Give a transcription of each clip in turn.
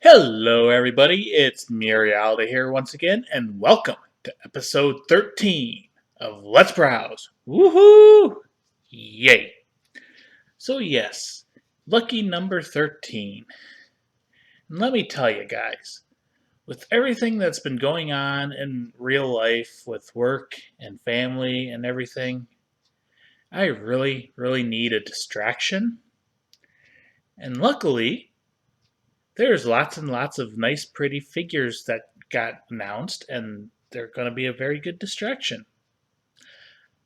Hello, everybody. It's Murialda here once again, and welcome to episode 13 of Let's Browse. Woohoo! Yay! So, yes, lucky number 13. And let me tell you guys, with everything that's been going on in real life with work and family and everything, I really need a distraction. And luckily, there's lots and lots of nice, pretty figures that got announced, and they're going to be a very good distraction.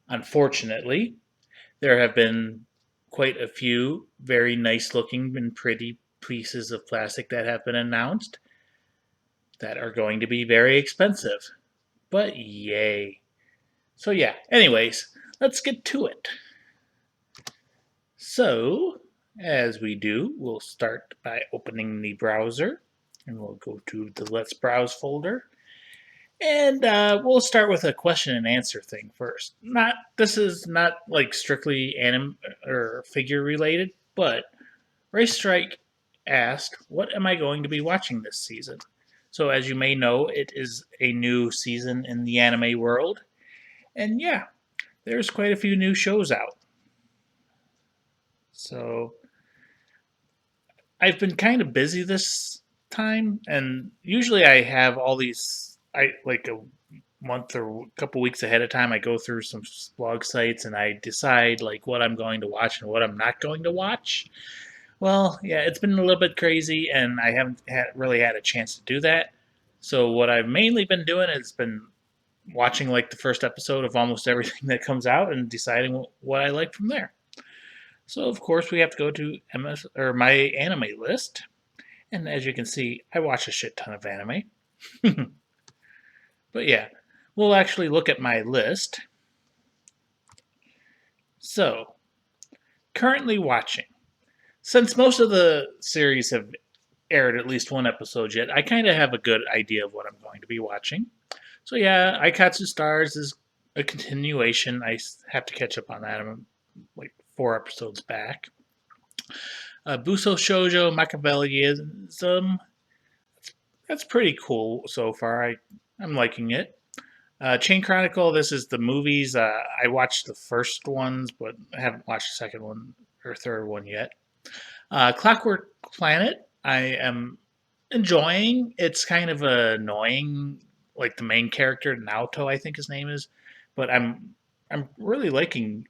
Unfortunately, there have been quite a few very nice looking and pretty pieces of plastic that have been announced that are going to be very expensive. But yay. So, yeah, anyways, let's get to it. So, as we do, we'll start by opening the browser and we'll go to the Let's Browse folder. And we'll start with a question and answer thing first. Not This is not like strictly anim or figure related, but Race Strike asked, "What am I going to be watching this season?" So as you may know, it is a new season in the anime world, and yeah, there's quite a few new shows out. So I've been kind of busy this time, and usually I have all these. I like a month or a couple weeks ahead of time. I go through some blog sites and I decide like what I'm going to watch and what I'm not going to watch. Well, yeah, it's been a little bit crazy, and I haven't really had a chance to do that. So what I've mainly been doing has been watching like the first episode of almost everything that comes out and deciding what I like from there. So of course we have to go to my anime list, and as you can see, I watch a shit ton of anime. But yeah, we'll actually look at my list. So, currently watching. Since most of the series have aired at least one episode yet, I kind of have a good idea of what I'm going to be watching. So yeah, Aikatsu Stars is a continuation. I have to catch up on that. I'm like 4 episodes back. Buso Shoujo Machiavellianism. That's pretty cool so far. I'm liking it. Chain Chronicle. This is the movies. I watched the first ones, but I haven't watched the second one or third one yet. Clockwork Planet. I am enjoying. It's kind of annoying, like the main character Naoto, I think his name is, but I'm really liking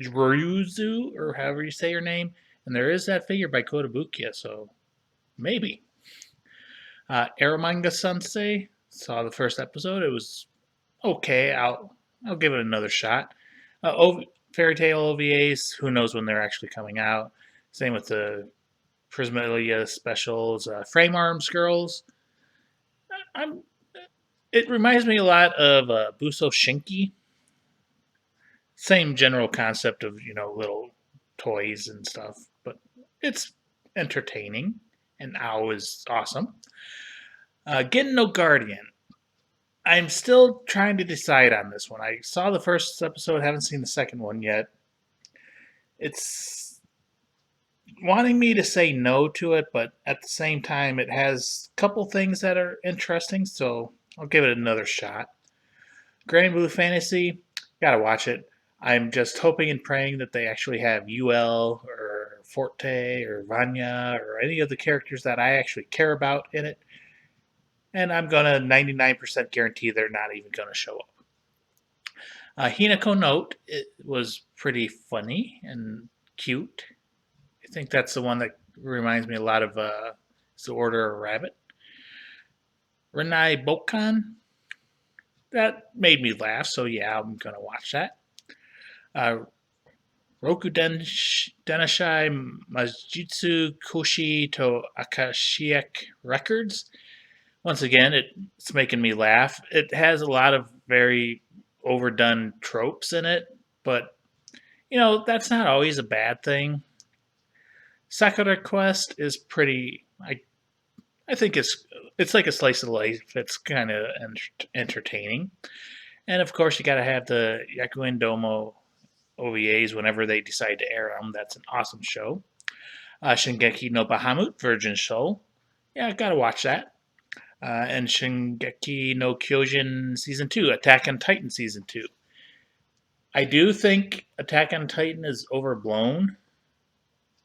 Ryuzu or however you say your name. And there is that figure by Kotobukiya, so maybe. Eromanga Sensei. Saw the first episode. It was okay. I'll give it another shot. Fairy Tale OVAs. Who knows when they're actually coming out? Same with the Prismalia specials. Frame Arms Girls. I'm. It reminds me a lot of Buso Shinki. Same general concept of little toys and stuff, but it's entertaining. And Ao is awesome. Gen no Guardian. I'm still trying to decide on this one. I saw the first episode, haven't seen the second one yet. It's wanting me to say no to it, but at the same time, it has a couple things that are interesting, so I'll give it another shot. Grand Blue Fantasy, gotta watch it. I'm just hoping and praying that they actually have UL or Forte or Vanya or any of the characters that I actually care about in it. And I'm gonna 99% guarantee they're not even gonna show up. Hinako Note, it was pretty funny and cute. I think that's the one that reminds me a lot of The Order of Rabbit. Renai Bokan, that made me laugh, so yeah, I'm going to watch that. Uh, Roku Denashai Majutsu Koshi to Akashiek Records. Once again, it's making me laugh. It has a lot of very overdone tropes in it, but that's not always a bad thing. Sakura Quest is pretty. I think it's like a slice of life. It's kind of entertaining, and of course you got to have the Yakuen Domo OVAs whenever they decide to air them. That's an awesome show. Shingeki no Bahamut, Virgin Soul. Yeah, I gotta watch that. And Shingeki no Kyojin Season 2, Attack on Titan Season 2. I do think Attack on Titan is overblown,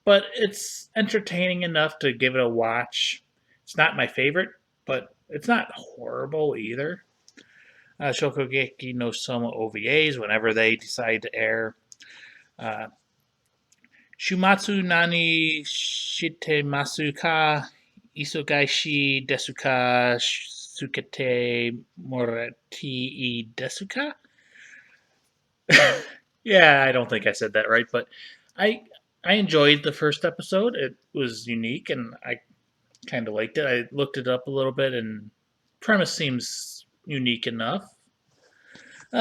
but it's entertaining enough to give it a watch. It's not my favorite, but it's not horrible either. Shokugeki no Soma OVAs, whenever they decide to air. Uh, Shumatsu nani shitemasu ka isogaishi desu ka sukete morati desu ka? Yeah, I don't think I said that right, but I I enjoyed the first episode. It was unique, and I kind of liked it. I looked it up a little bit, and premise seems unique enough.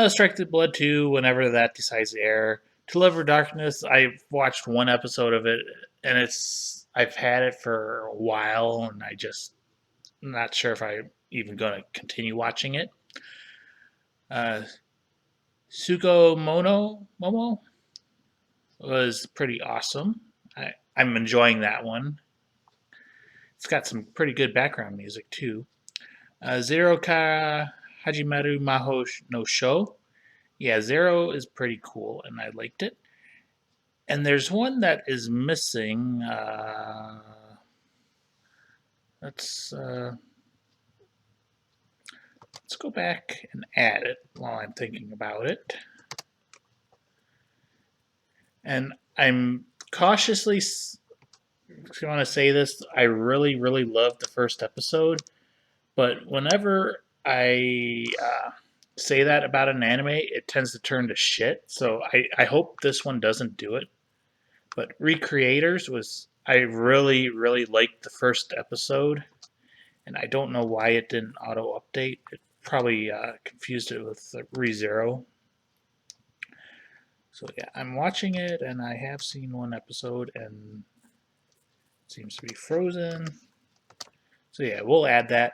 Strike the Blood 2, whenever that decides to air. To Live or Darkness, I've watched one episode of it, and I've had it for a while, and I'm not sure if I'm even going to continue watching it. Uh, Sugo Momo was pretty awesome. I'm enjoying that one. It's got some pretty good background music too. Zero Ka Hajimaru Maho no Sho. Yeah, Zero is pretty cool, and I liked it. And there's one that is missing. Let's uh, let's go back and add it while I'm thinking about it. And I'm cautiously want to say this. I really, really loved the first episode, but whenever I say that about an anime, it tends to turn to shit. So I hope this one doesn't do it. But Recreators was I really, really liked the first episode, and I don't know why it didn't auto update. It probably confused it with ReZero. So yeah, I'm watching it, and I have seen one episode, and it seems to be frozen. So yeah, we'll add that.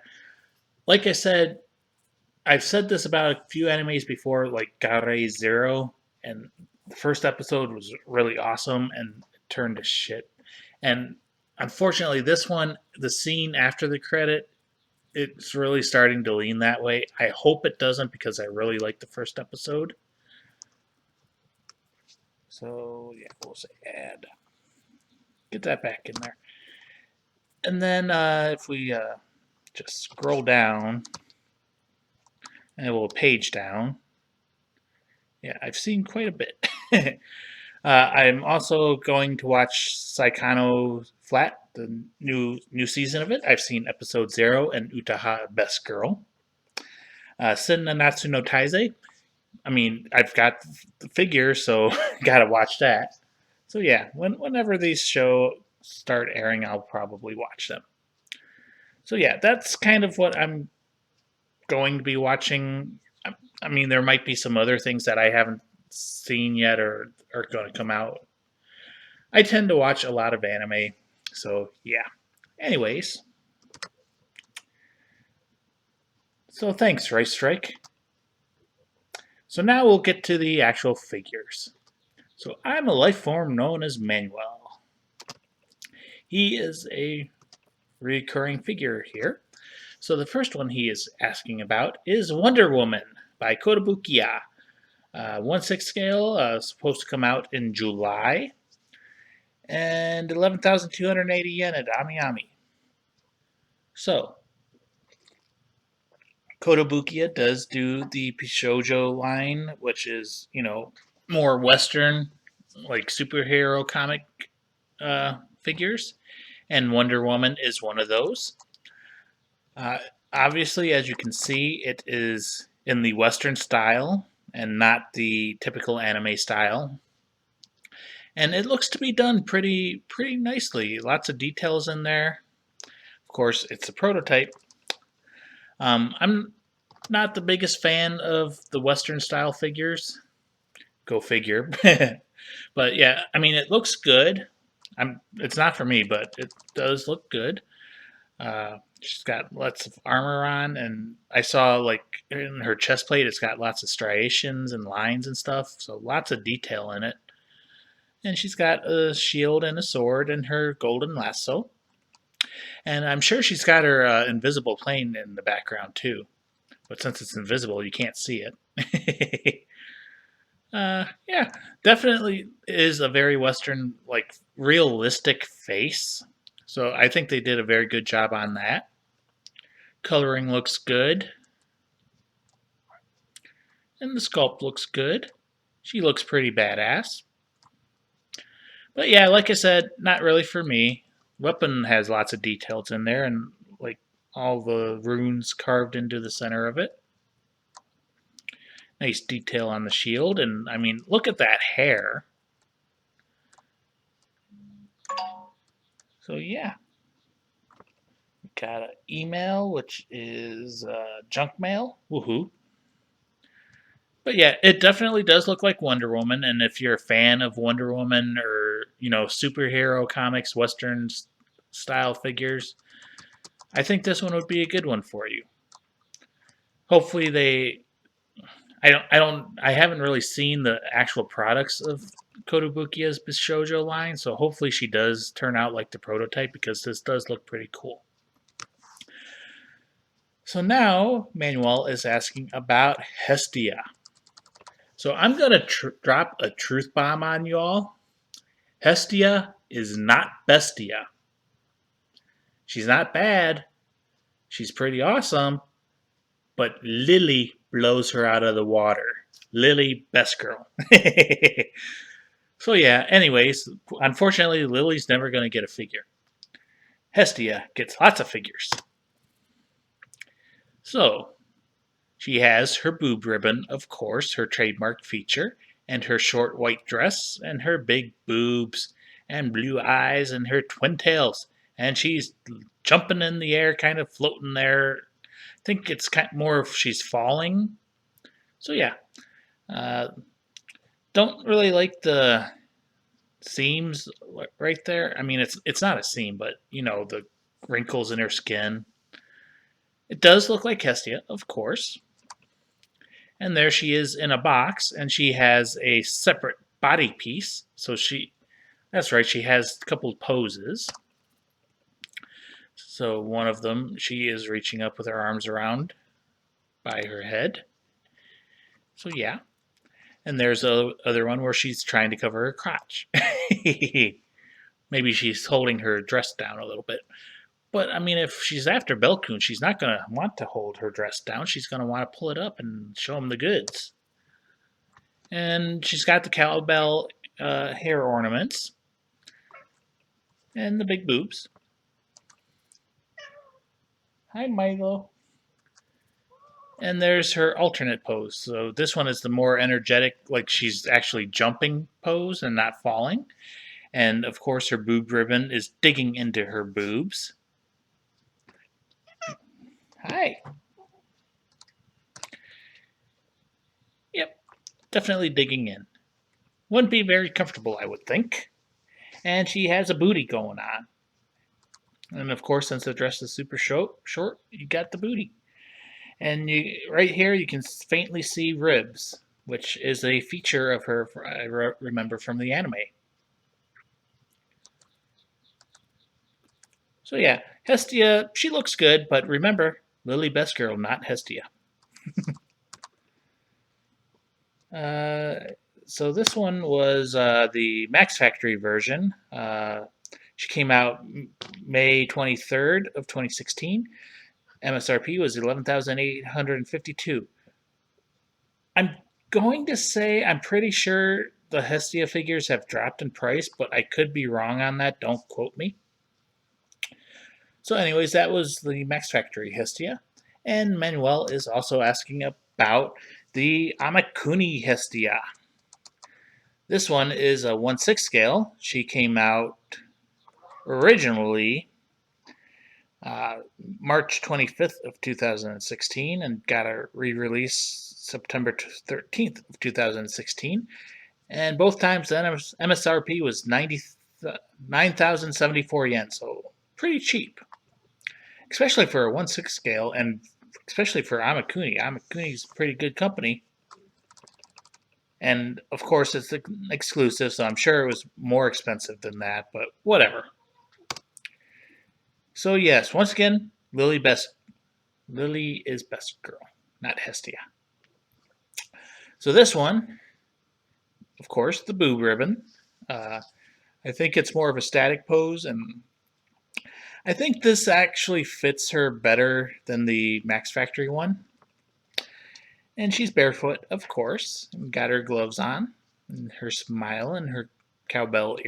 Like I said, I've said this about a few animes before, like Gare Zero, and the first episode was really awesome, and it turned to shit. And unfortunately, this one, the scene after the credit, it's really starting to lean that way. I hope it doesn't because I really like the first episode. So yeah, we'll say add. Get that back in there. And then if we just scroll down, and we'll page down. Yeah, I've seen quite a bit. I'm also going to watch Saikano Flat, the new season of it. I've seen episode 0 and Utaha Best Girl. Sen Nanatsu no Taizai. I mean, I've got the figure, so gotta watch that. So yeah, whenever these show start airing, I'll probably watch them. So yeah, that's kind of what I'm going to be watching. I mean, there might be some other things that I haven't seen yet or are going to come out. I tend to watch a lot of anime, so yeah. Anyways, so thanks, Rice Strike. So now we'll get to the actual figures. So I'm a life form known as Manuel. He is a recurring figure here. So the first one he is asking about is Wonder Woman by Kotobukiya. 1/6 scale, supposed to come out in July. And 11,280 yen at AmiAmi. So, Kotobukiya does do the Pishoujo line, which is, more Western, like superhero comic figures. And Wonder Woman is one of those. Uh, Obviously, as you can see, it is in the Western style and not the typical anime style. And it looks to be done pretty nicely. Lots of details in there. Of course, it's a prototype. I'm not the biggest fan of the Western style figures. Go figure. But yeah, I mean, it looks good. It's not for me, but it does look good. She's got lots of armor on, and I saw like in her chest plate, it's got lots of striations and lines and stuff. So lots of detail in it. And she's got a shield and a sword and her golden lasso. And I'm sure she's got her invisible plane in the background too. But since it's invisible, you can't see it. Yeah, definitely is a very Western, like realistic face. So I think they did a very good job on that. Coloring looks good. And the sculpt looks good. She looks pretty badass. But yeah, like I said, not really for me. Weapon has lots of details in there and like all the runes carved into the center of it. Nice detail on the shield, and I mean, look at that hair. So yeah, we got an email, which is junk mail. Woohoo! But yeah, it definitely does look like Wonder Woman, and if you're a fan of Wonder Woman or superhero comics, Western style figures, I think this one would be a good one for you. Hopefully they I haven't really seen the actual products of Kotobukiya's Bishojo line, so hopefully she does turn out like the prototype because this does look pretty cool. So now Manuel is asking about Hestia. So I'm going to drop a truth bomb on you all. Hestia is not Bestia. She's not bad. She's pretty awesome. But Lily blows her out of the water. Lily, best girl. So yeah, anyways, unfortunately, Lily's never going to get a figure. Hestia gets lots of figures. So, she has her boob ribbon, of course, her trademark feature, and her short white dress, and her big boobs, and blue eyes, and her twin tails. And she's jumping in the air, kind of floating there. I think it's kind of more if she's falling. So yeah, don't really like the seams right there. I mean, it's not a seam, but the wrinkles in her skin. It does look like Hestia, of course. And there she is in a box, and she has a separate body piece. So that's right, she has a couple of poses. So one of them, she is reaching up with her arms around by her head. So yeah. And there's a other one where she's trying to cover her crotch. Maybe she's holding her dress down a little bit. But I mean, if she's after Belkun, she's not going to want to hold her dress down. She's going to want to pull it up and show him the goods. And she's got the cowbell hair ornaments and the big boobs. Hi, Milo. And there's her alternate pose. So this one is the more energetic, like she's actually jumping pose and not falling. And of course, her boob ribbon is digging into her boobs. Hi. Yep, definitely digging in. Wouldn't be very comfortable, I would think. And she has a booty going on. And of course, since the dress is super short, you got the booty. And right here, you can faintly see ribs, which is a feature of her, I remember from the anime. So yeah, Hestia, she looks good, but remember, Lily Best Girl, not Hestia. So this one was the Max Factory version. She came out May 23rd of 2016. MSRP was $11,852. I'm going to say I'm pretty sure the Hestia figures have dropped in price, but I could be wrong on that. Don't quote me. So anyways, that was the Max Factory Hestia. And Manuel is also asking about the Amakuni Hestia. This one is a 1/6 scale. She came out originally March 25th of 2016 and got a re-release September 13th of 2016. And both times the MSRP was 9,074 yen, so pretty cheap. Especially for a 1/6 scale, and especially for Amakuni. Amakuni's a pretty good company. And of course, it's exclusive, so I'm sure it was more expensive than that, but whatever. So yes, once again, Lily is best girl, not Hestia. So this one, of course, the boob ribbon. Uh, I think it's more of a static pose, and I think this actually fits her better than the Max Factory one. And she's barefoot, of course, and got her gloves on, and her smile, and her cowbell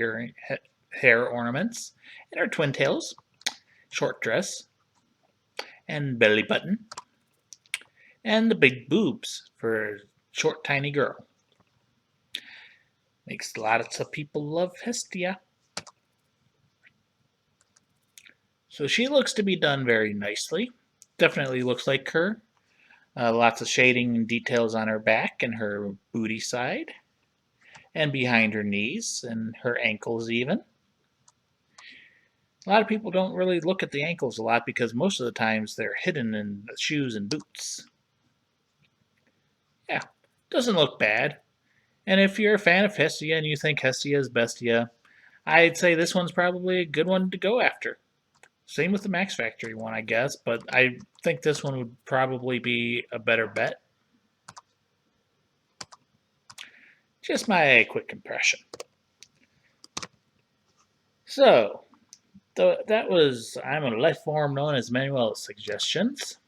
hair ornaments, and her twin tails, short dress, and belly button, and the big boobs for a short, tiny girl. Makes lots of people love Hestia. So she looks to be done very nicely. Definitely looks like her. Lots of shading and details on her back and her booty side, and behind her knees and her ankles even. A lot of people don't really look at the ankles a lot because most of the times they're hidden in the shoes and boots. Yeah, doesn't look bad. And if you're a fan of Hestia and you think Hestia is Bestia, I'd say this one's probably a good one to go after. Same with the Max Factory one, I guess, but I think this one would probably be a better bet. Just my quick impression. So, that was I'm a life form known as Manuel's Suggestions.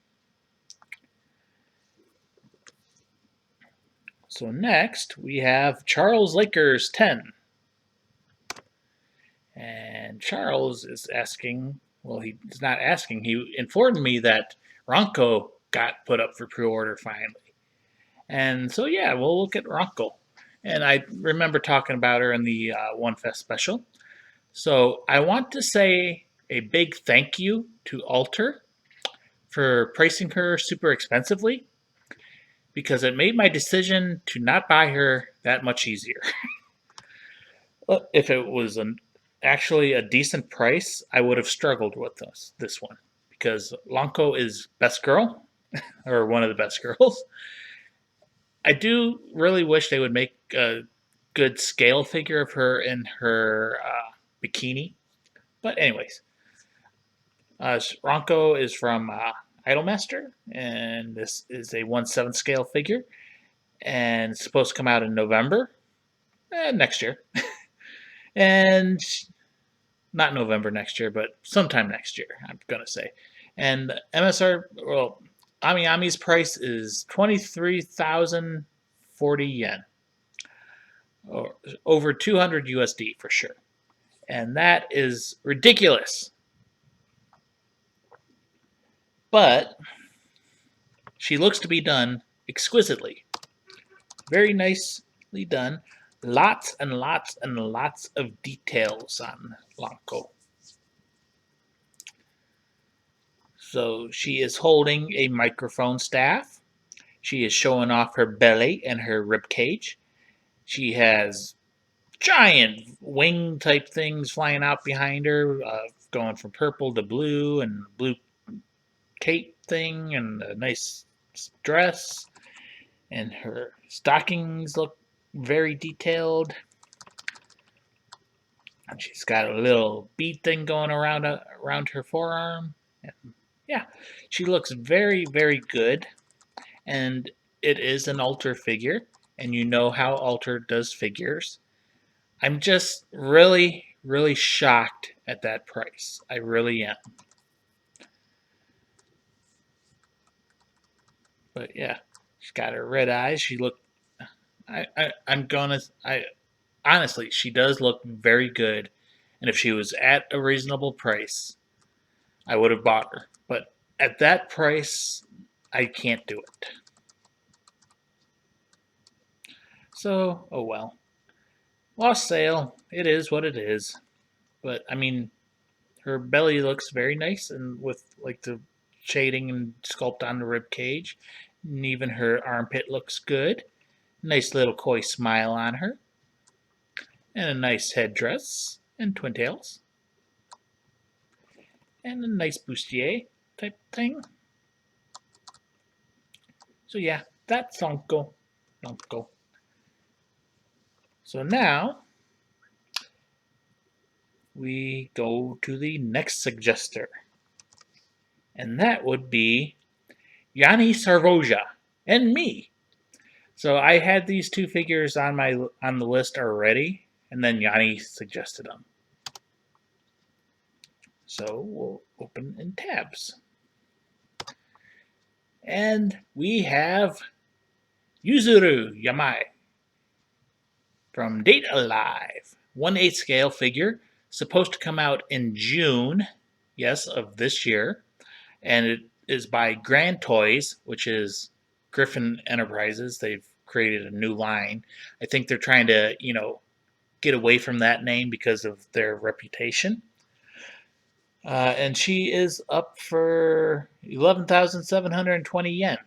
So next we have Charles Lakers 10. And Charles is asking, well, he's not asking, he informed me that Ronco got put up for pre-order finally. And so yeah, we'll look at Ronco. And I remember talking about her in the One Fest special. So I want to say a big thank you to Alter for pricing her super expensively because it made my decision to not buy her that much easier. If it was actually a decent price, I would have struggled with this one because Lanko is best girl or one of the best girls. I do really wish they would make a good scale figure of her in her bikini. But anyways, Ronco is from Idolmaster, and this is a 1/7 scale figure, and it's supposed to come out in November next year. And not November next year, but sometime next year, I'm going to say. And MSR, well, Ami's price is 23,040 yen, or over 200 USD for sure. And that is ridiculous. But she looks to be done exquisitely. Very nicely done. Lots and lots and lots of details on Lanko. So she is holding a microphone staff. She is showing off her belly and her rib cage. She has giant wing type things flying out behind her, going from purple to blue, and blue cape thing, and a nice dress. And her stockings look very detailed. And she's got a little bead thing going around her forearm. And yeah, she looks very, very good. And it is an Alter figure, and you know how Alter does figures. I'm just really, really shocked at that price. I really am. But yeah, she's got her red eyes. She looked. I honestly, she does look very good. And if she was at a reasonable price, I would have bought her. But at that price, I can't do it. So, oh well. Lost sale. It is what it is. But I mean, her belly looks very nice, and with like the shading and sculpt on the rib cage, and even her armpit looks good. Nice little coy smile on her, and a nice headdress and twin tails, and a nice bustier type thing. So yeah, that's Lanko. So now we go to the next suggester. and that would be Yanni Sarvoja and me. So I had these two figures on the list already, and then Yanni suggested them. So we'll open in tabs. And we have Yuzuru Yamai from Date Alive. 1/8 scale figure, supposed to come out in June, yes, of this year. And it is by Grand Toys, which is Griffin Enterprises. They've created a new line. I think they're trying to, get away from that name because of their reputation. And she is up for 11,720 yen.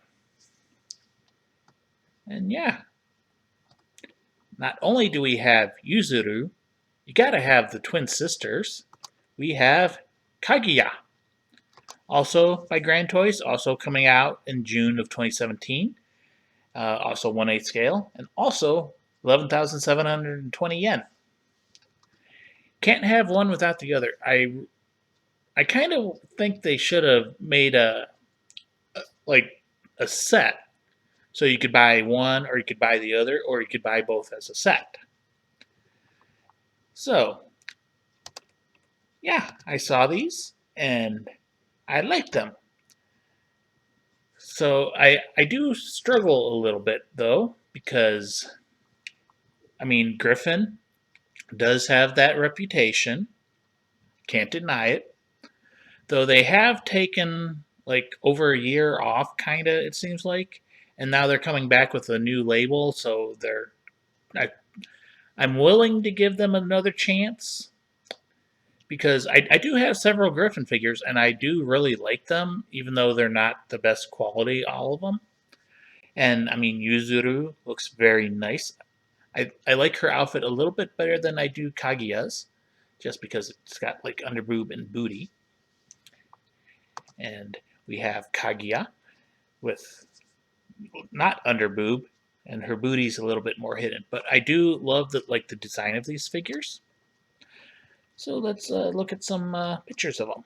And yeah, not only do we have Yuzuru, you gotta have the twin sisters. We have Kaguya, also by Grand Toys, also coming out in June of 2017. Also 1/8 scale, and also 11,720 yen. Can't have one without the other. I kind of think they should have made a set, so you could buy one or you could buy the other, or you could buy both as a set. So yeah, I saw these and I liked them. So I do struggle a little bit though, because Griffin does have that reputation. Can't deny it. Though they have taken like over a year off, kinda, it seems like. And now they're coming back with a new label, so I'm willing to give them another chance. Because I do have several Griffin figures, and I do really like them, even though they're not the best quality, all of them. And Yuzuru looks very nice. I like her outfit a little bit better than I do Kaguya's, just because it's got like underboob and booty. And we have Kaguya with not underboob, and her booty's a little bit more hidden. But I do love the design of these figures. So let's look at some pictures of them.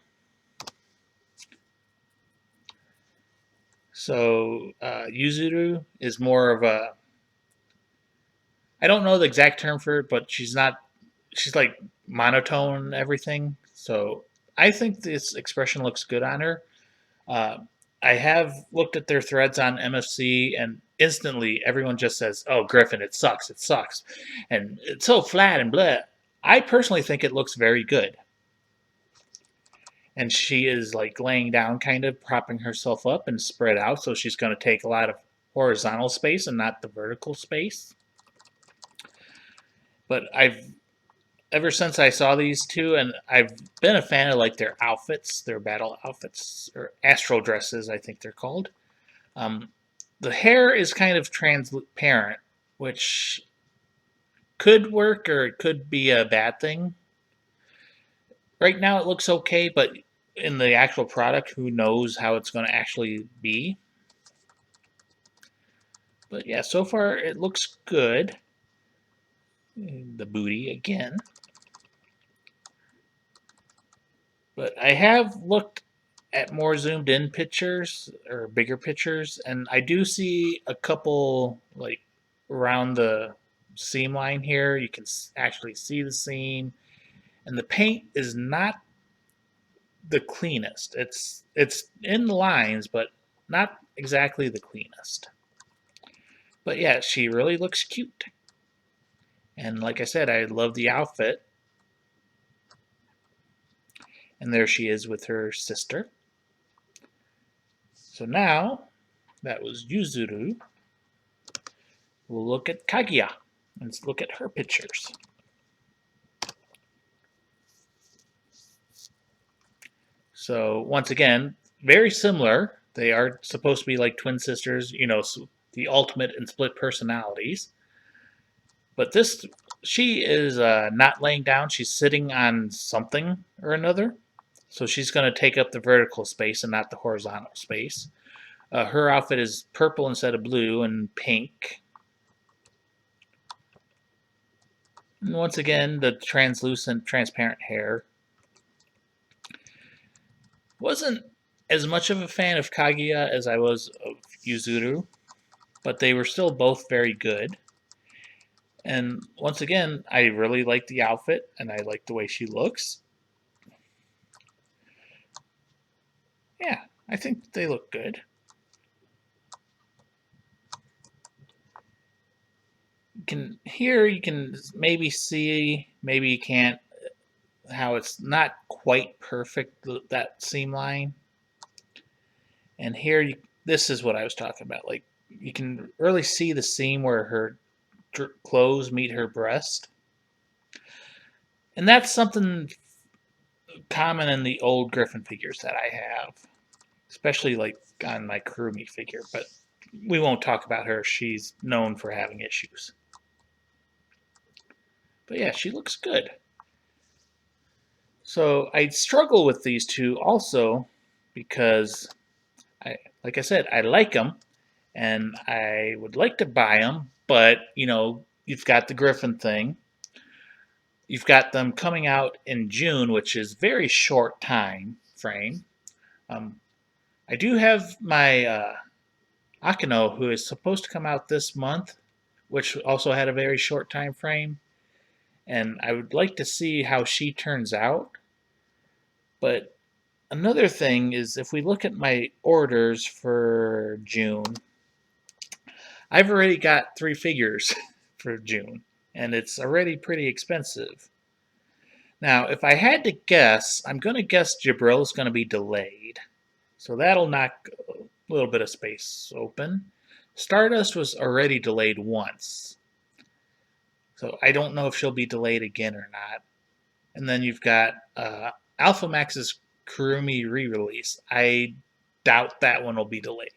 So Yuzuru is more of a, I don't know the exact term for it, but she's like monotone and everything. So I think this expression looks good on her. I have looked at their threads on MFC, and instantly everyone just says, "Oh, Griffin, it sucks, and it's so flat and blah." I personally think it looks very good. And she is like laying down, kind of propping herself up and spread out, so she's going to take a lot of horizontal space and not the vertical space. But ever since I saw these two, and I've been a fan of like their outfits, their battle outfits, or astral dresses, I think they're called. The hair is kind of transparent, which could work or it could be a bad thing. Right now it looks okay, but in the actual product, who knows how it's going to actually be. But yeah, so far it looks good. The booty again. But I have looked at more zoomed in pictures or bigger pictures, and I do see a couple like around the seam line here. You can actually see the seam, and the paint is not the cleanest. It's in the lines, but not exactly the cleanest. But yeah, she really looks cute. And like I said, I love the outfit. And there she is with her sister. So now, that was Yuzuru. We'll look at Kaguya. Let's look at her pictures. So once again, very similar. They are supposed to be like twin sisters, the ultimate in split personalities. But she is not laying down. She's sitting on something or another. So she's going to take up the vertical space and not the horizontal space. Her outfit is purple instead of blue and pink. And once again, the translucent, transparent hair. Wasn't as much of a fan of Kaguya as I was of Yuzuru, but they were still both very good. And once again, I really like the outfit and I like the way she looks. Yeah, I think they look good. You can maybe see, maybe you can't, how it's not quite perfect, that seam line. And here, this is what I was talking about. Like, you can really see the seam where her clothes meet her breast. And that's something common in the old Griffin figures that I have, especially like on my Kurumi figure. But we won't talk about her. She's known for having issues. But yeah, she looks good. So I struggle with these two also because like I said, I like them and I would like to buy them, but you've got the Griffin thing. You've got them coming out in June, which is very short time frame. Um, I do have my Akino, who is supposed to come out this month, which also had a very short time frame, and I would like to see how she turns out. But another thing is, if we look at my orders for June, I've already got 3 figures for June, and it's already pretty expensive. Now, if I had to guess, I'm going to guess Jabril is going to be delayed. So that'll knock a little bit of space open. Stardust was already delayed once. So I don't know if she'll be delayed again or not. And then you've got Alpha Max's Kurumi re-release. I doubt that one will be delayed.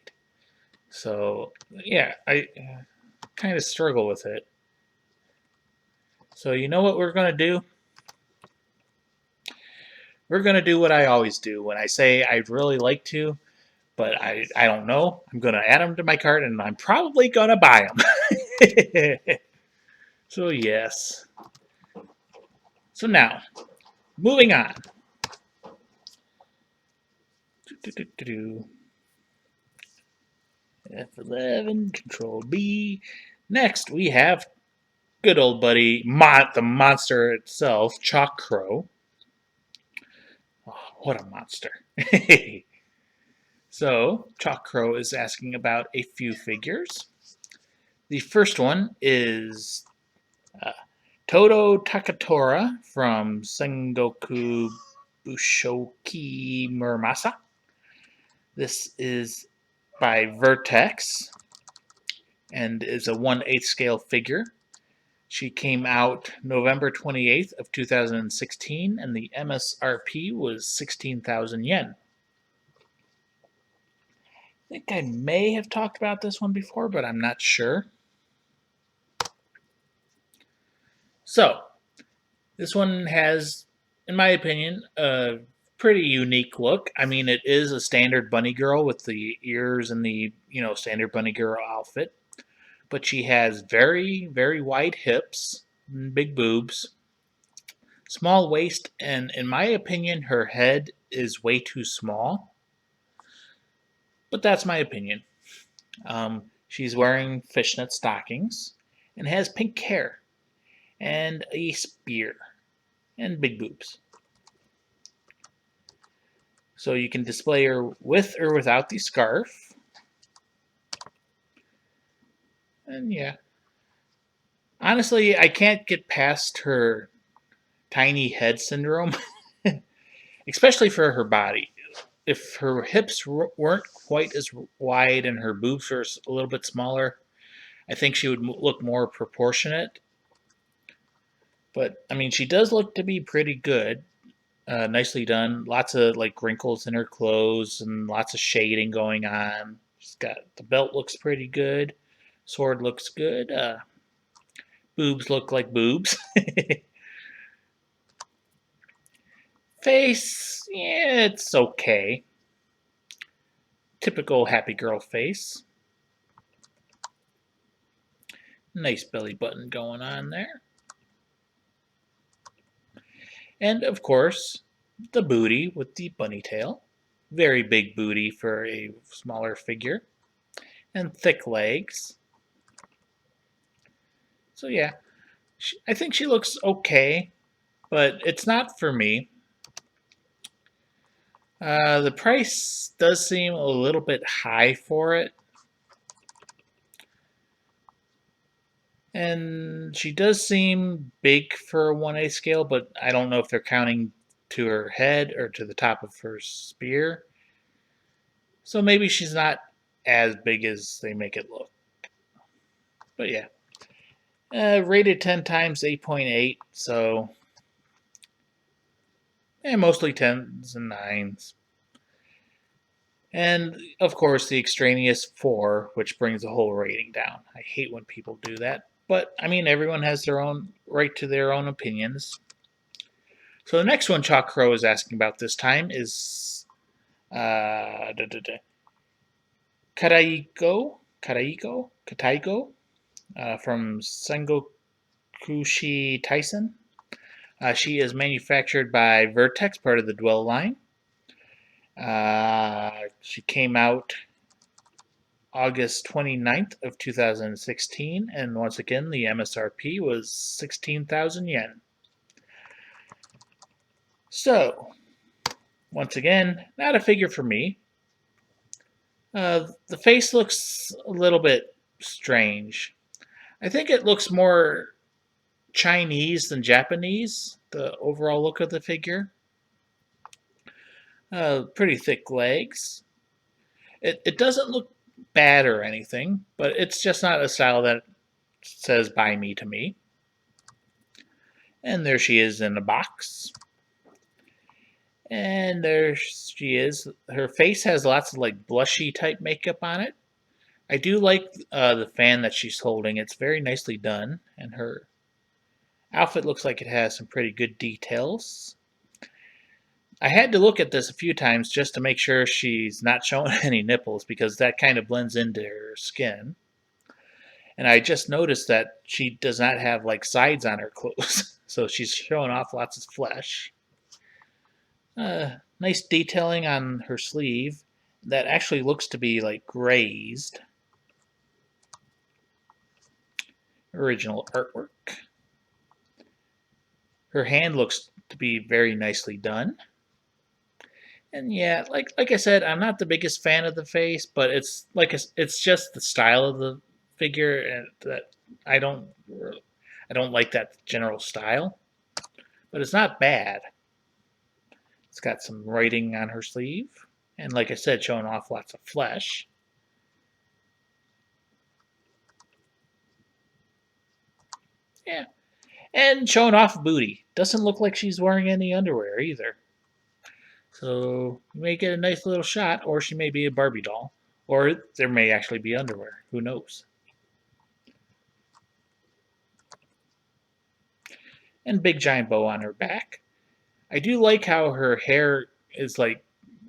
So yeah, I kind of struggle with it. So you know what we're going to do? We're going to do what I always do when I say I'd really like to, but I don't know. I'm going to add them to my cart and I'm probably going to buy them. So yes. So now, moving on. F11, Control B. Next, we have good old buddy, the monster itself, Chakro. Oh, what a monster. So, Chakro is asking about a few figures. The first one is Todo Takatora from Sengoku Bushoki Muramasa. This is by Vertex and is a 1/8 scale figure. She came out November 28th of 2016 and the MSRP was 16,000 yen. I think I may have talked about this one before, but I'm not sure. So, this one has, in my opinion, a pretty unique look. I mean, it is a standard bunny girl with the ears and the, standard bunny girl outfit. But she has very, very wide hips, big boobs, small waist, and in my opinion, her head is way too small. But that's my opinion. She's wearing fishnet stockings and has pink hair and a spear and big boobs. So you can display her with or without the scarf. And yeah. Honestly, I can't get past her tiny head syndrome, especially for her body. If her hips weren't quite as wide and her boobs were a little bit smaller, I think she would look more proportionate. But I mean, she does look to be pretty good. Nicely done. Lots of like wrinkles in her clothes and lots of shading going on. She's got the belt looks pretty good. Sword looks good. Boobs look like boobs. Face, yeah, it's okay. Typical happy girl face. Nice belly button going on there. And of course, the booty with the bunny tail. very big booty for a smaller figure, and thick legs. So yeah, I think she looks okay, but it's not for me. The price does seem a little bit high for it. And she does seem big for a 1A scale, but I don't know if they're counting to her head or to the top of her spear. So maybe she's not as big as they make it look. But yeah. Rated 10 times 8.8, so mostly 10s and 9s. And of course, the extraneous 4, which brings the whole rating down. I hate when people do that. But, I mean, everyone has their own right to their own opinions. So the next one Chalk Crow is asking about this time is Kataigo from Sengokushi Tyson. She is manufactured by Vertex, part of the Dwell line. She came out August 29th of 2016, and once again, the MSRP was 16,000 yen. So, once again, not a figure for me. The face looks a little bit strange. I think it looks more Chinese than Japanese, the overall look of the figure. Pretty thick legs. It doesn't look bad or anything, but it's just not a style that says buy me to me. And there she is in a box. And there she is. Her face has lots of like blushy type makeup on it. I do like the fan that she's holding. It's very nicely done. And her outfit looks like it has some pretty good details. I had to look at this a few times just to make sure she's not showing any nipples because that kind of blends into her skin. And I just noticed that she does not have like sides on her clothes. So she's showing off lots of flesh. Nice detailing on her sleeve that actually looks to be like grazed. Original artwork. Her hand looks to be very nicely done. And yeah, like I said, I'm not the biggest fan of the face, but it's it's just the style of the figure, and that I don't like that general style. But it's not bad. It's got some writing on her sleeve, and like I said, showing off lots of flesh. Yeah, and showing off booty. Doesn't look like she's wearing any underwear either. So you may get a nice little shot, or she may be a Barbie doll, or there may actually be underwear. Who knows? And big giant bow on her back. I do like how her hair is like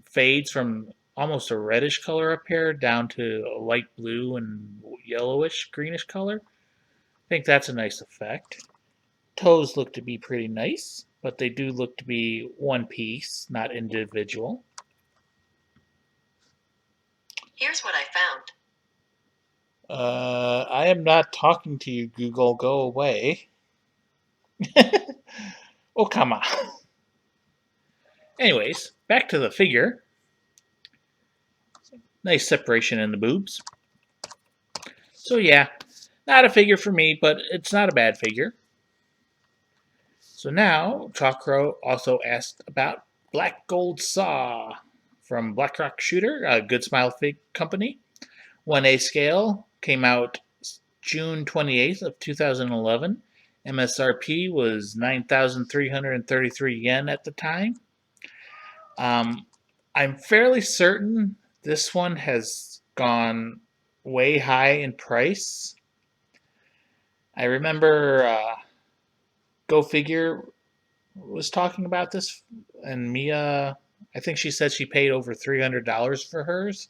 fades from almost a reddish color up here down to a light blue and yellowish, greenish color. I think that's a nice effect. Toes look to be pretty nice, but they do look to be one piece, not individual. Here's what I found. I am not talking to you, Google. Go away. Oh, come on. Anyways, back to the figure. Nice separation in the boobs. So yeah, not a figure for me, but it's not a bad figure. So now, Chalk Crow also asked about Black Gold Saw from Blackrock Shooter, a Good Smile Fig Company. 1A scale, came out June 28th of 2011. MSRP was 9,333 yen at the time. I'm fairly certain this one has gone way high in price. I remember Go Figure was talking about this, and Mia, I think she said she paid over $300 for hers.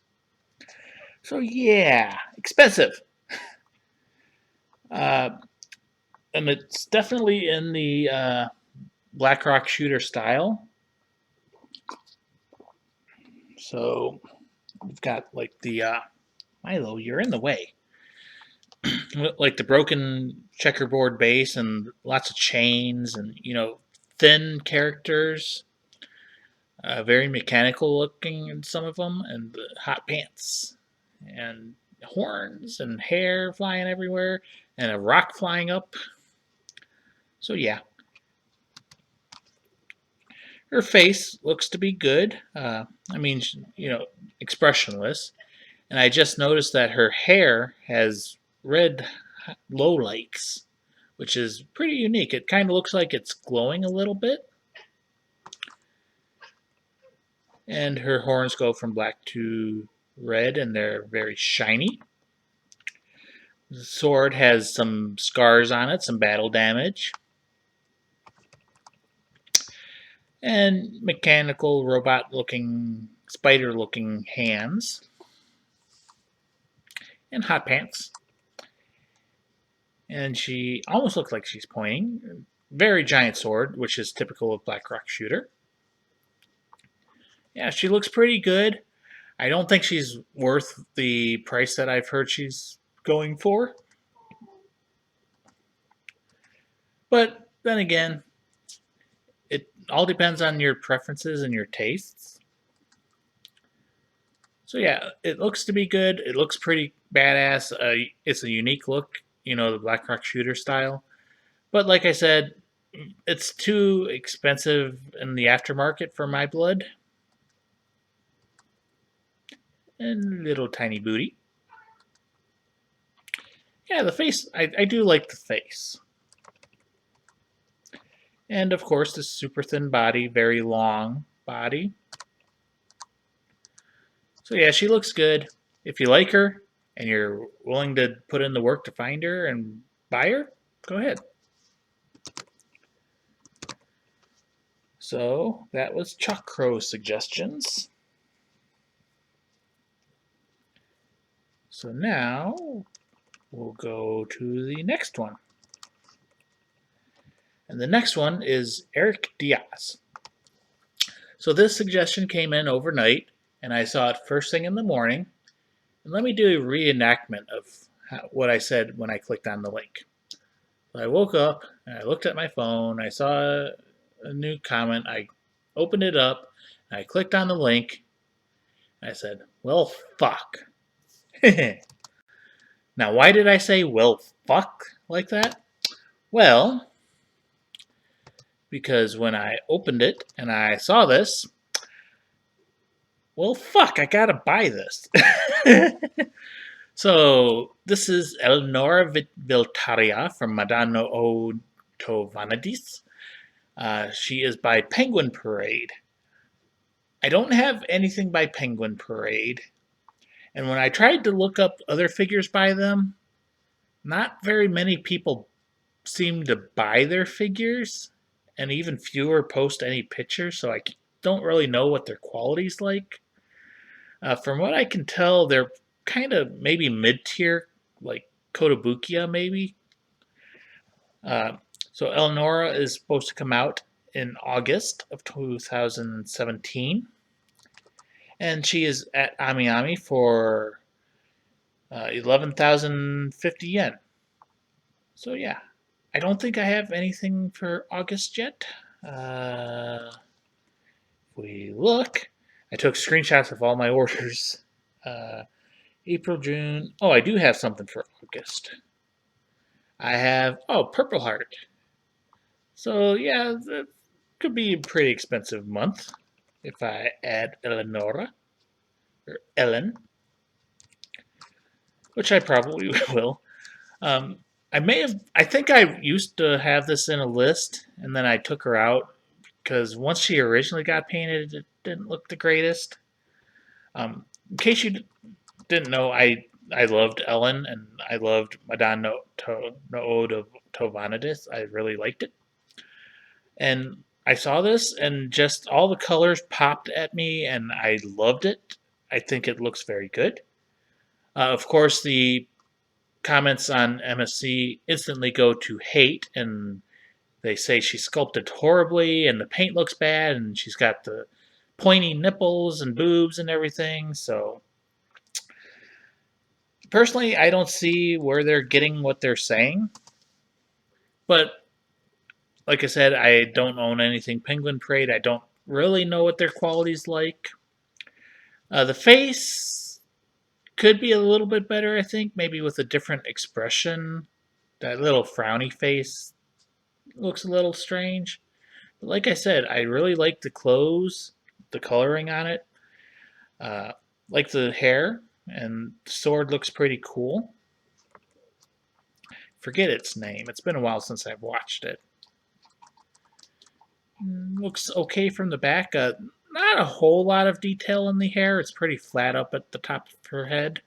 So yeah, expensive. And it's definitely in the Blackrock Shooter style. So we've got like the Milo, you're in the way. Like the broken checkerboard base and lots of chains and thin characters, very mechanical looking in some of them, and the hot pants and horns and hair flying everywhere and a rock flying up. So yeah, her face looks to be good. I mean, expressionless. And I just noticed that her hair has red lowlights, which is pretty unique. It kind of looks like it's glowing a little bit. And her horns go from black to red, and they're very shiny. The sword has some scars on it, some battle damage. And mechanical robot-looking, spider-looking hands. And hot pants. And she almost looks like she's pointing. Very giant sword, which is typical of Black Rock Shooter. Yeah, she looks pretty good. I don't think she's worth the price that I've heard she's going for. But then again, it all depends on your preferences and your tastes. So yeah, it looks to be good. It looks pretty badass. It's a unique look, the Black Rock Shooter style. But like I said, it's too expensive in the aftermarket for my blood. And little tiny booty. Yeah, the face, I do like the face. And of course, the super thin body, very long body. So yeah, she looks good. If you like her and you're willing to put in the work to find her and buy her, go ahead. So that was Chalk Crow's suggestions. So now we'll go to the next one. And the next one is Eric Diaz. So this suggestion came in overnight, and I saw it first thing in the morning. And let me do a reenactment of what I said when I clicked on the link. So I woke up, and I looked at my phone, I saw a new comment, I opened it up, and I clicked on the link, and I said, well, fuck. Now, why did I say, well, fuck, like that? Well, because when I opened it and I saw this, well, fuck, I gotta buy this. So, this is Eleonora Viltaria from Madonna o Tovanadis. She is by Penguin Parade. I don't have anything by Penguin Parade. And when I tried to look up other figures by them, not very many people seem to buy their figures, and even fewer post any pictures, so I don't really know what their quality's like. From what I can tell, they're kind of maybe mid-tier, like Kotobukiya maybe. So Eleonora is supposed to come out in August of 2017. And she is at AmiAmi for 11,050 yen. So yeah, I don't think I have anything for August yet. If we look, I took screenshots of all my orders. April, June. Oh, I do have something for August. I have, Purple Heart. So yeah, that could be a pretty expensive month if I add Eleonora, or Ellen, which I probably will. I think I used to have this in a list, and then I took her out, because once she originally got painted, it didn't look the greatest. In case you didn't know, I loved Ellen, and I loved Madonna no Tovanadis. I really liked it. And I saw this, and just all the colors popped at me, and I loved it. I think it looks very good. Of course, the comments on MSC instantly go to hate, and they say she sculpted horribly, and the paint looks bad, and she's got the pointy nipples and boobs and everything. So personally, I don't see where they're getting what they're saying. But like I said, I don't own anything Penguin Parade. I don't really know what their quality's like. The face could be a little bit better, I think, maybe with a different expression. That little frowny face looks a little strange. But like I said, I really like the clothes, the coloring on it. Uh, like the hair, and the sword looks pretty cool. Forget its name. It's been a while since I've watched it. Looks okay from the back. Not a whole lot of detail in the hair. It's pretty flat up at the top of her head.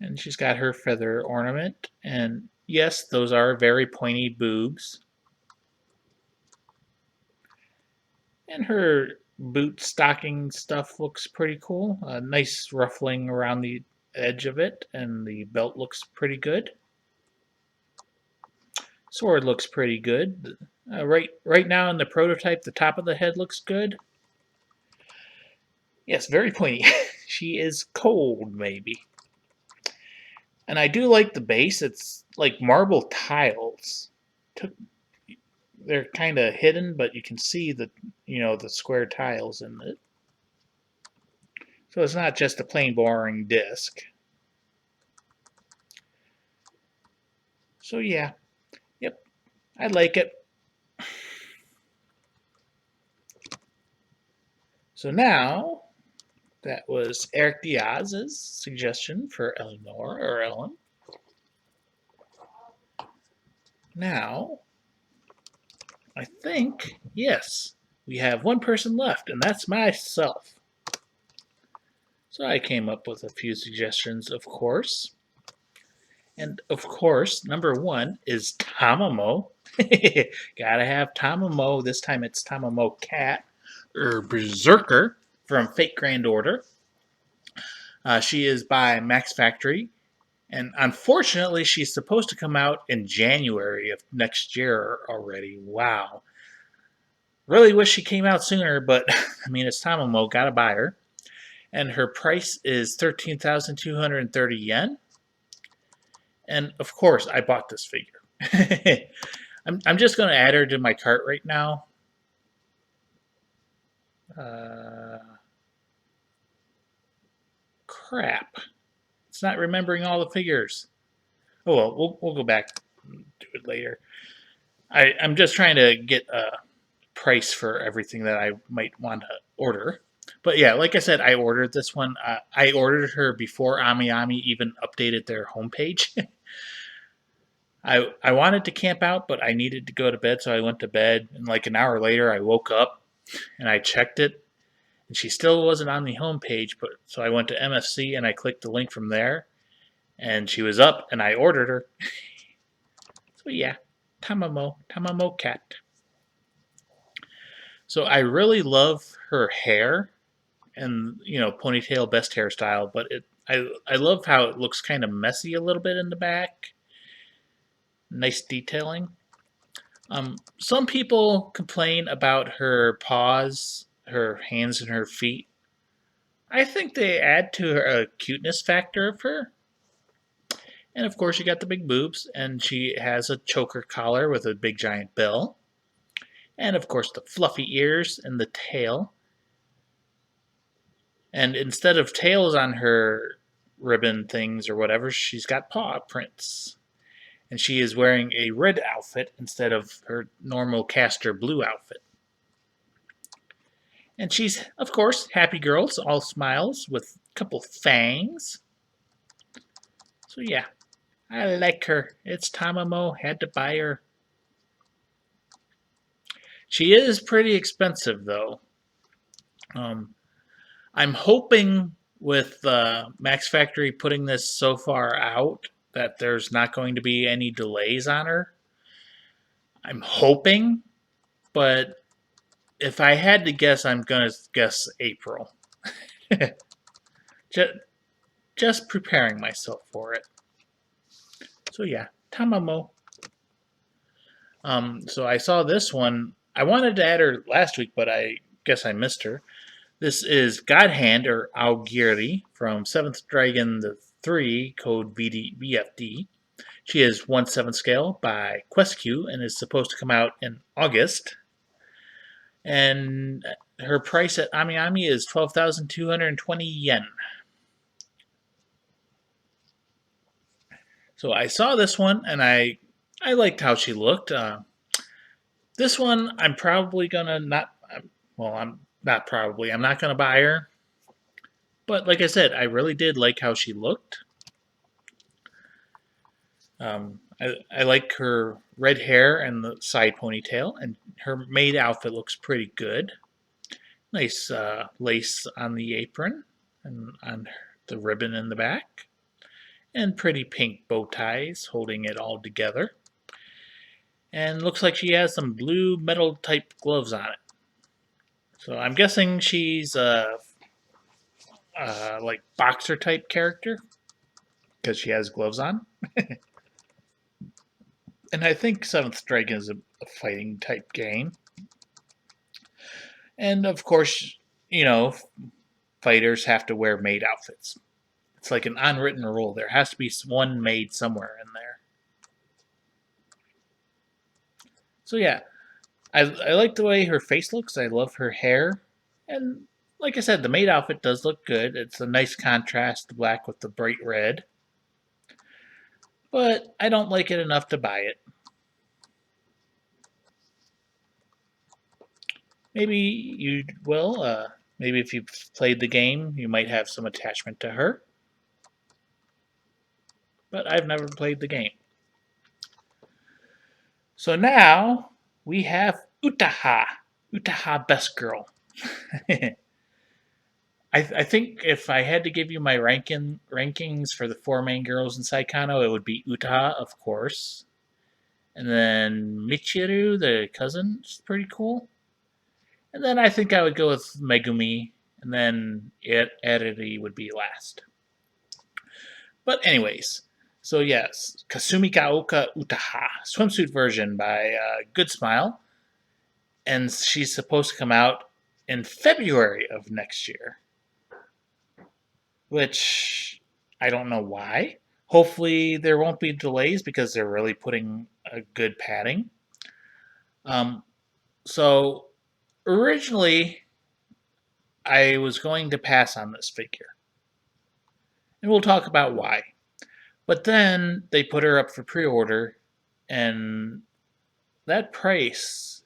And she's got her feather ornament. And yes, those are very pointy boobs. And her boot stocking stuff looks pretty cool. A nice ruffling around the edge of it, and the belt looks pretty good. Sword looks pretty good. Right now in the prototype, the top of the head looks good. Yes, very pointy. She is cold, maybe. And I do like the base. It's like marble tiles. They're kind of hidden, but you can see the square tiles in it. So it's not just a plain boring disc. So yeah, yep, I like it. So now, that was Eric Diaz's suggestion for Eleanor or Ellen. Now, I think, yes, we have one person left, and that's myself. So I came up with a few suggestions, of course. And of course, number one is Tamamo. Gotta have Tamamo. This time it's Tamamo Cat, or Berserker from Fate Grand Order. She is by Max Factory. And unfortunately, she's supposed to come out in January of next year already. Wow. Really wish she came out sooner, but I mean, it's Tamamo. Gotta buy her. And her price is 13,230 yen. And of course, I bought this figure. I'm just going to add her to my cart right now. Crap. It's not remembering all the figures. Oh well, we'll go back and do it later. I'm just trying to get a price for everything that I might want to order. But yeah, like I said, I ordered this one. I ordered her before AmiAmi even updated their homepage. I wanted to camp out, but I needed to go to bed, so I went to bed. And like an hour later, I woke up and I checked it, and she still wasn't on the homepage. But so I went to MFC and I clicked the link from there, and she was up, and I ordered her. So yeah, Tamamo Cat. So I really love her hair, and ponytail, best hairstyle. But I love how it looks kind of messy a little bit in the back. Nice detailing. Some people complain about her paws, her hands, and her feet. I think they add to her cuteness factor of her. And of course, you got the big boobs, and she has a choker collar with a big giant bell. And of course, the fluffy ears and the tail. And instead of tails on her ribbon things or whatever, she's got paw prints. And she is wearing a red outfit instead of her normal Castor blue outfit. And she's, of course, happy girls, all smiles with a couple fangs. So yeah, I like her. It's Tamamo, had to buy her. She is pretty expensive though. I'm hoping with Max Factory putting this so far out that there's not going to be any delays on her. I'm hoping, but if I had to guess, I'm going to guess April. just preparing myself for it. So yeah, Tamamo. So I saw this one. I wanted to add her last week, but I guess I missed her. This is Godhand or Augiri from 7th Dragon the 3, code VFD. She is 1/7 scale by QuestQ and is supposed to come out in August. And her price at AmiAmi is 12,220 yen. So I saw this one and I liked how she looked. This one I'm probably gonna not. Well, I'm not probably. I'm not gonna buy her. But like I said, I really did like how she looked. I like her red hair and the side ponytail, and her maid outfit looks pretty good. Nice lace on the apron and on the ribbon in the back, and pretty pink bow ties holding it all together. And looks like she has some blue metal type gloves on it. So I'm guessing she's like boxer type character because she has gloves on. And I think 7th Dragon is a fighting type game. And of course, fighters have to wear maid outfits. It's like an unwritten rule. There has to be one maid somewhere in there. So yeah, I like the way her face looks. I love her hair. And like I said, the maid outfit does look good. It's a nice contrast, the black with the bright red. But I don't like it enough to buy it. Maybe you will. Maybe if you've played the game, you might have some attachment to her. But I've never played the game. So now we have Utaha. Utaha Best Girl. I think if I had to give you my rankings for the 4 main girls in Saikano, it would be Utaha, of course. And then Michiru, the cousin, is pretty cool. And then I think I would go with Megumi, and then Eriri would be last. But anyways, so yes, Kasumi Gaoka Utaha, swimsuit version by Good Smile. And she's supposed to come out in February of next year. Which I don't know why. Hopefully there won't be delays because they're really putting a good padding. So originally I was going to pass on this figure. And we'll talk about why. But then they put her up for pre-order and that price,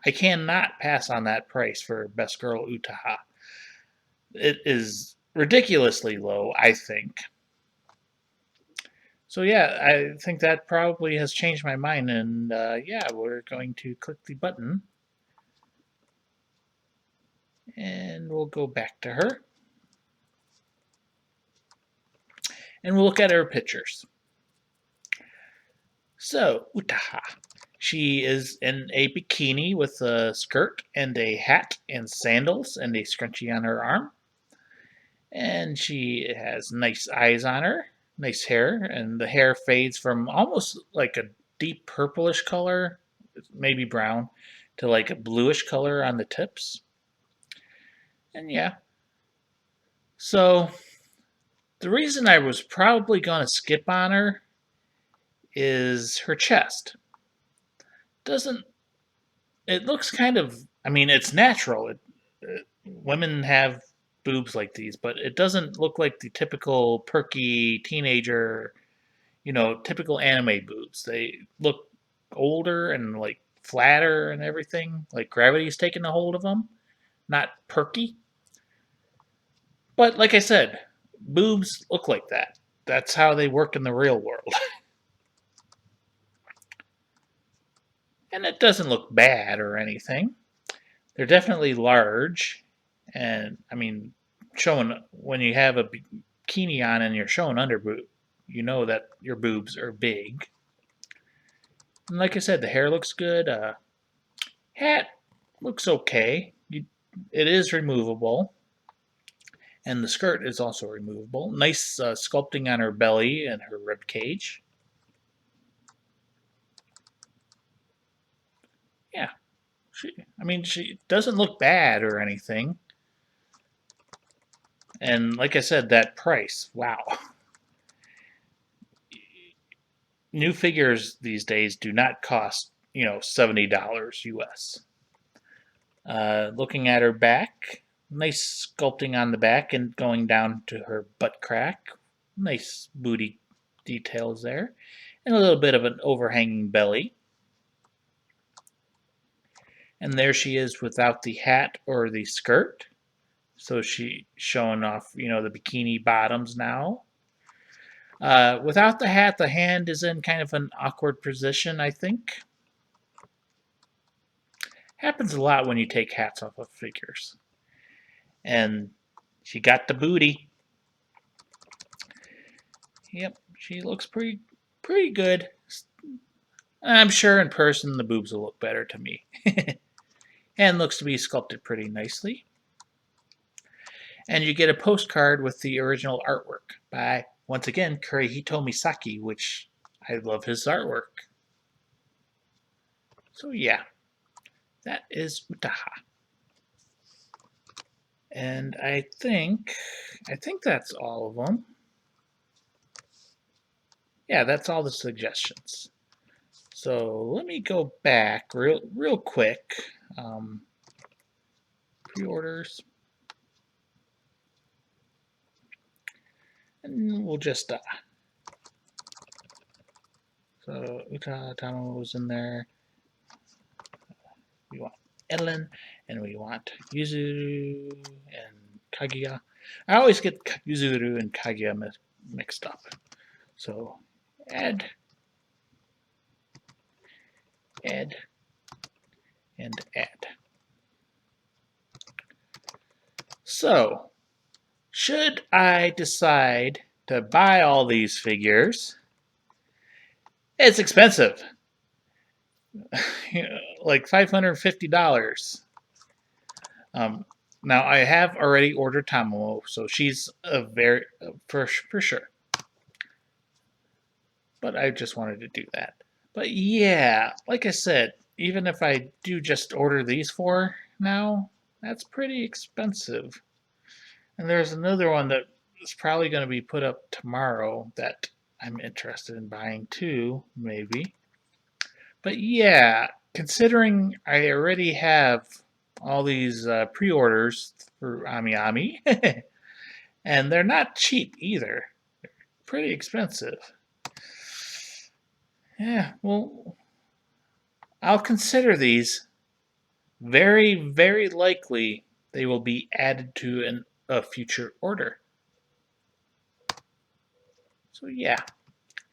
I cannot pass on that price for Best Girl Utaha. It is ridiculously low, I think. So yeah, I think that probably has changed my mind, and yeah, we're going to click the button, and we'll go back to her, and we'll look at her pictures. So, Utaha. She is in a bikini with a skirt and a hat and sandals and a scrunchie on her arm. And she has nice eyes on her, nice hair, and the hair fades from almost like a deep purplish color, maybe brown, to like a bluish color on the tips. And yeah. So the reason I was probably going to skip on her is her chest. It looks kind of, I mean, it's natural. Women have boobs like these, but it doesn't look like the typical perky teenager, typical anime boobs. They look older and like flatter and everything, like gravity's taking a hold of them, not perky. But like I said, boobs look like that. That's how they work in the real world. And it doesn't look bad or anything. They're definitely large, and I mean, showing when you have a bikini on and you're showing under boob, you know that your boobs are big. And like I said, the hair looks good. Hat looks okay. It is removable, and the skirt is also removable. Nice sculpting on her belly and her rib cage. She doesn't look bad or anything. And like I said, that price, wow. New figures these days do not cost, $70 US. Looking at her back, nice sculpting on the back and going down to her butt crack. Nice booty details there. And a little bit of an overhanging belly. And there she is without the hat or the skirt. So she showing off, the bikini bottoms now. Without the hat, the hand is in kind of an awkward position, I think. Happens a lot when you take hats off of figures. And she got the booty. Yep, she looks pretty good. I'm sure in person the boobs will look better to me. And looks to be sculpted pretty nicely. And you get a postcard with the original artwork by, once again, Kurihito Misaki, which I love his artwork. So yeah, that is Utaha. And I think that's all of them. Yeah, that's all the suggestions. So let me go back real quick. Pre-orders. And we'll just so Utaha Tama was in there. We want Edelin, and we want Yuzuru and Kaguya. I always get Yuzuru and Kaguya mixed up. So add, and add. So, should I decide to buy all these figures? It's expensive. Like $550. Now I have already ordered Tamamo, so she's for sure. But I just wanted to do that. But yeah, like I said, even if I do just order these four now, that's pretty expensive. And there's another one that is probably going to be put up tomorrow that I'm interested in buying too, maybe. But yeah, considering I already have all these pre-orders for Ami Ami, and they're not cheap either. They're pretty expensive. Yeah, well, I'll consider these. Very, very likely they will be added to a future order. So yeah.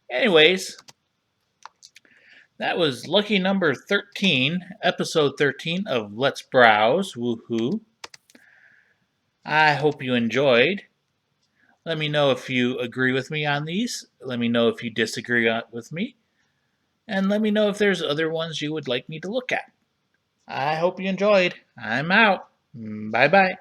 Anyways, that was lucky number 13, episode 13 of Let's Browse. Woohoo. I hope you enjoyed. Let me know if you agree with me on these. Let me know if you disagree with me. And let me know if there's other ones you would like me to look at. I hope you enjoyed. I'm out. Bye-bye.